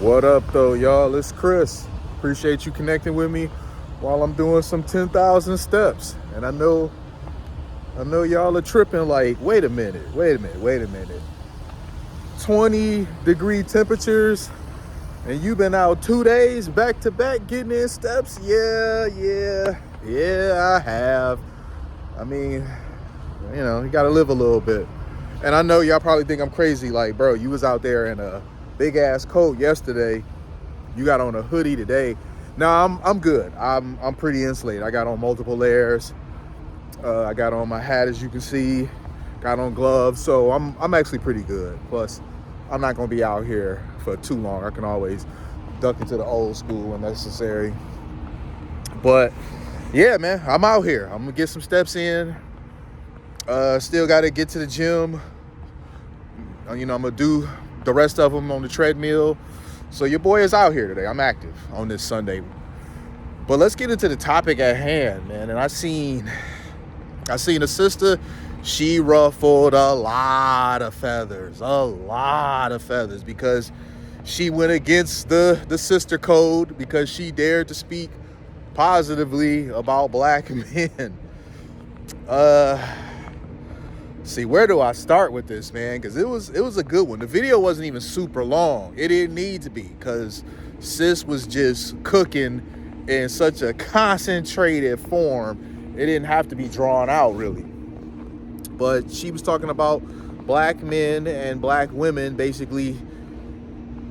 What up, though, y'all? It's Chris. Appreciate you connecting with me while I'm doing some 10,000 steps. And I know y'all are tripping like, wait a minute. 20-degree temperatures, and you've been out 2 days back to back getting in steps? Yeah, I have. I mean, you gotta live a little bit. And I know y'all probably think I'm crazy, like, bro, you was out there in a big ass coat yesterday. You got on a hoodie today. Now I'm good. I'm pretty insulated. I got on multiple layers. I got on my hat, as you can see. Got on gloves, so I'm actually pretty good. Plus, I'm not gonna be out here for too long. I can always duck into the old school when necessary. But yeah, man, I'm out here. I'm gonna get some steps in. Still got to get to the gym. I'm gonna do the rest of them on the treadmill. So your boy is out here today. I'm active on this Sunday. But let's get into the topic at hand, man. And I seen a sister. She ruffled a lot of feathers, because she went against the sister code, because she dared to speak positively about black men. See, where do I start with this, man? Because it was a good one. The video wasn't even super long. It didn't need to be, because sis was just cooking in such a concentrated form. It didn't have to be drawn out, really. But she was talking about black men and black women, basically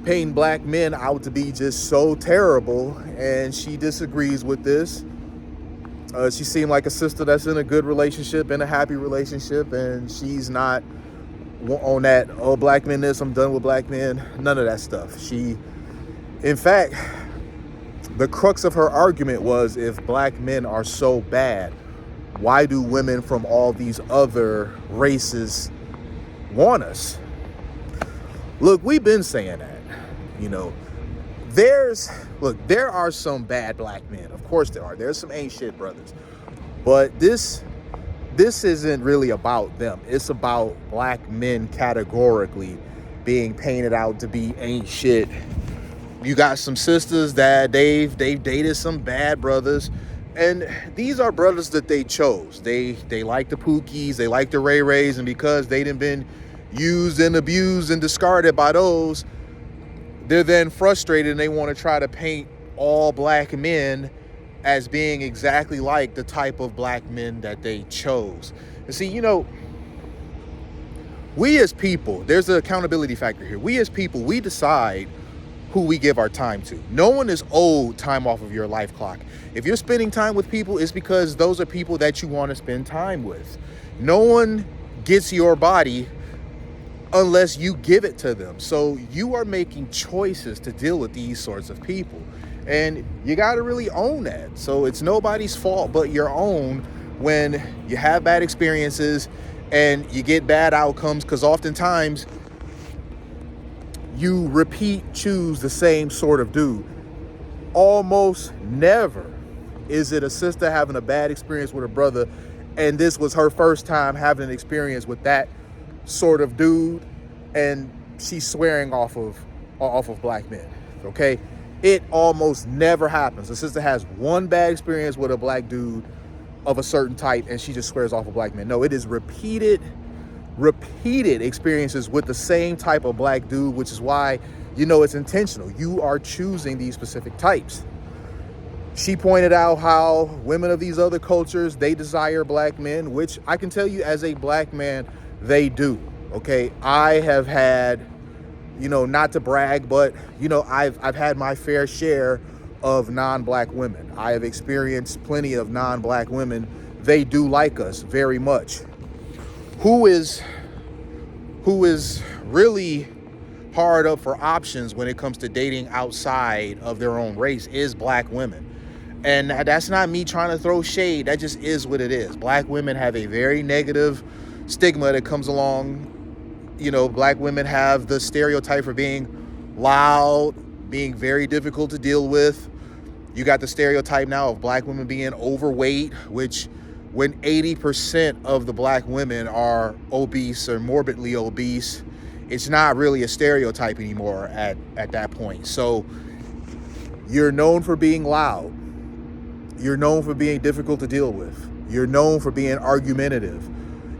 painting black men out to be just so terrible. And she disagrees with this. She seemed like a sister that's in a good relationship, in a happy relationship, and she's not on that, oh, black men this, I'm done with black men. None of that stuff. In fact, the crux of her argument was, if black men are so bad, why do women from all these other races want us? Look, we've been saying that, there are some bad black men. Of course there are. There's some ain't shit brothers. But this isn't really about them. It's about black men categorically being painted out to be ain't shit. You got some sisters that they've dated some bad brothers. And these are brothers that they chose. They like the Pookies, they like the Ray Rays, and because they done been used and abused and discarded by those, they're then frustrated and they want to try to paint all black men as being exactly like the type of black men that they chose. And see, we as people, there's an accountability factor here. We as people, we decide who we give our time to. No one is owed time off of your life clock. If you're spending time with people, it's because those are people that you want to spend time with. No one gets your body unless you give it to them. So you are making choices to deal with these sorts of people. And you got to really own that. So it's nobody's fault but your own when you have bad experiences and you get bad outcomes, because oftentimes you choose the same sort of dude. Almost never is it a sister having a bad experience with a brother, and this was her first time having an experience with that sort of dude, and she's swearing off of black men. Okay, it almost never happens. A sister has one bad experience with a black dude of a certain type, and she just swears off of black men. No, it is repeated experiences with the same type of black dude, which is why it's intentional. You are choosing these specific types. She pointed out how women of these other cultures, they desire black men, which I can tell you as a black man, they do. Okay, I have had, not to brag, but I've had my fair share of non-black women. I have experienced plenty of non-black women. They do like us very much. Who is really hard up for options when it comes to dating outside of their own race is black women. And that's not me trying to throw shade. That just is what it is. Black women have a very negative stigma that comes along. Black women have the stereotype for being loud, being very difficult to deal with. You got the stereotype now of black women being overweight, which when 80% of the black women are obese or morbidly obese, it's not really a stereotype anymore at that point. So you're known for being loud. You're known for being difficult to deal with. You're known for being argumentative.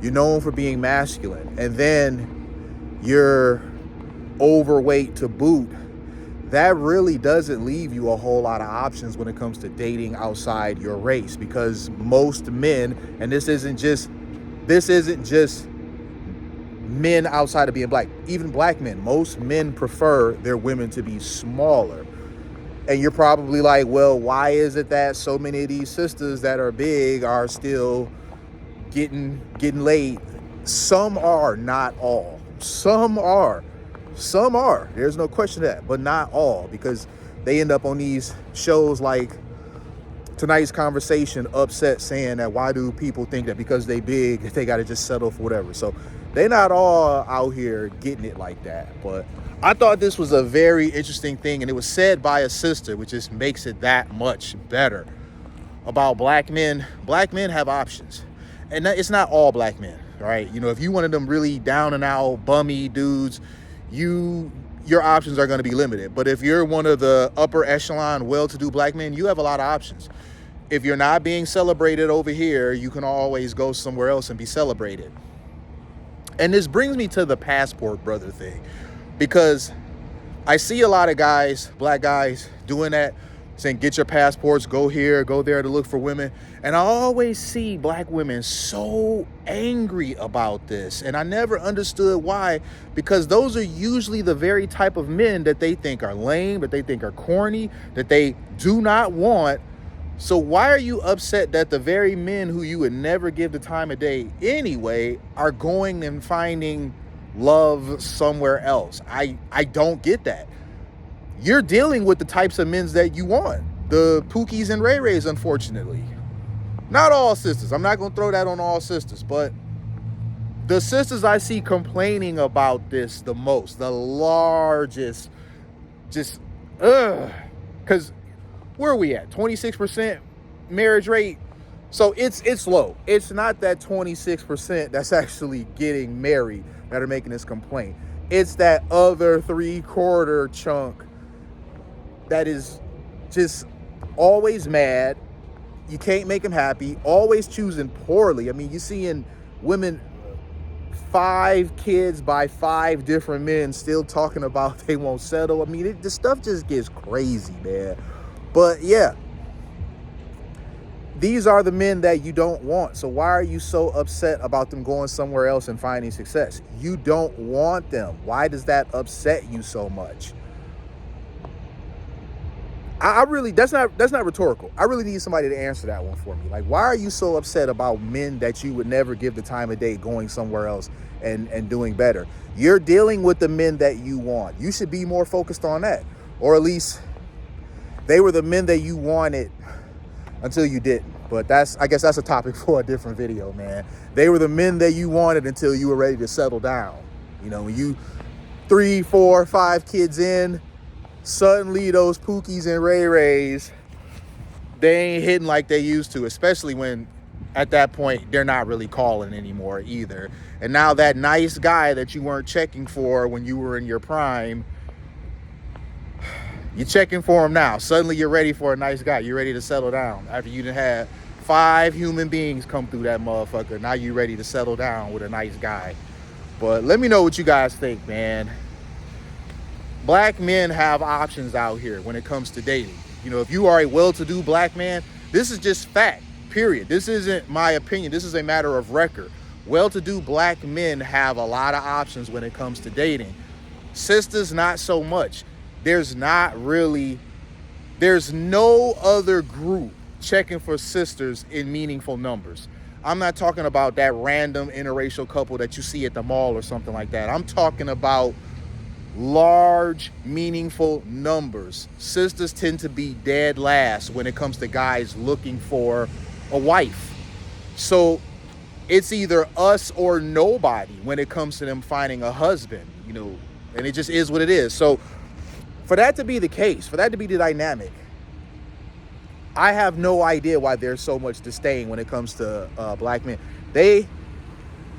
You're known for being masculine. And then you're overweight to boot. That really doesn't leave you a whole lot of options when it comes to dating outside your race, because most men, and this isn't just men outside of being black, even black men, most men prefer their women to be smaller. And you're probably like, well, why is it that so many of these sisters that are big are still getting laid? Some are, not all. Some are. There's no question of that, but not all, because they end up on these shows like Tonight's Conversation, upset, saying that why do people think that because they big, they got to just settle for whatever. So they're not all out here getting it like that. But I thought this was a very interesting thing, and it was said by a sister, which just makes it that much better. About black men. Black men have options, and it's not all black men, right? You know, if you one of them really down and out bummy dudes, your options are going to be limited. But if you're one of the upper echelon well-to-do black men, you have a lot of options. If you're not being celebrated over here, you can always go somewhere else and be celebrated. And this brings me to the passport brother thing, because I see a lot of guys, black guys, doing that, saying get your passports, go here, go there to look for women. And I always see black women so angry about this. And I never understood why, because those are usually the very type of men that they think are lame, that they think are corny, that they do not want. So why are you upset that the very men who you would never give the time of day anyway are going and finding love somewhere else? I don't get that. You're dealing with the types of men that you want. The Pookies and Ray Rays, unfortunately. Not all sisters. I'm not going to throw that on all sisters, but the sisters I see complaining about this the most, the largest, just, because where are we at? 26% marriage rate. So it's low. It's not that 26% that's actually getting married that are making this complaint. It's that other 3/4 chunk that is just always mad. You can't make them happy. Always choosing poorly. I mean, you're seeing women, 5 kids by 5 different men, still talking about they won't settle. I mean, the stuff just gets crazy, man. But yeah, these are the men that you don't want. So why are you so upset about them going somewhere else and finding success? You don't want them. Why does that upset you so much? I really, that's not rhetorical. I really need somebody to answer that one for me. Like, why are you so upset about men that you would never give the time of day going somewhere else and doing better? You're dealing with the men that you want. You should be more focused on that. Or at least they were the men that you wanted until you didn't. But I guess that's a topic for a different video, man. They were the men that you wanted until you were ready to settle down. You know, when you 3, 4, 5 kids in, suddenly those Pookies and Ray Rays, they ain't hitting like they used to, especially when at that point they're not really calling anymore either. And now that nice guy that you weren't checking for when you were in your prime, you're checking for him now. Suddenly you're ready for a nice guy. You're ready to settle down after you done had 5 human beings come through that motherfucker. Now you're ready to settle down with a nice guy. But let me know what you guys think, man. Black men have options out here when it comes to dating. You know, if you are a well-to-do black man, this is just fact, period. This isn't my opinion. This is a matter of record. Well-to-do black men have a lot of options when it comes to dating. Sisters, not so much. There's no other group checking for sisters in meaningful numbers. I'm not talking about that random interracial couple that you see at the mall or something like that. I'm talking about large, meaningful numbers. Sisters tend to be dead last when it comes to guys looking for a wife. So it's either us or nobody when it comes to them finding a husband, you know, and it just is what it is. So for that to be the case, for that to be the dynamic, I have no idea why there's so much disdain when it comes to black men.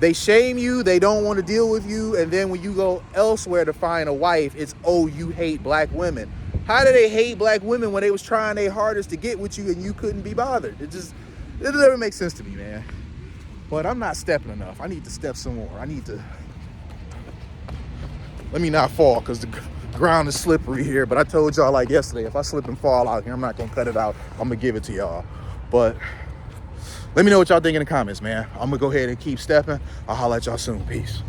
They shame you, they don't want to deal with you, and then when you go elsewhere to find a wife, it's, oh, you hate black women. How do they hate black women when they was trying their hardest to get with you and you couldn't be bothered? It never makes sense to me, man. But I'm not stepping enough. I need to step some more. Let me not fall, because the ground is slippery here. But I told y'all, like yesterday, if I slip and fall out here, I'm not gonna cut it out. I'm gonna give it to y'all. But let me know what y'all think in the comments, man. I'm gonna go ahead and keep stepping. I'll holler at y'all soon. Peace.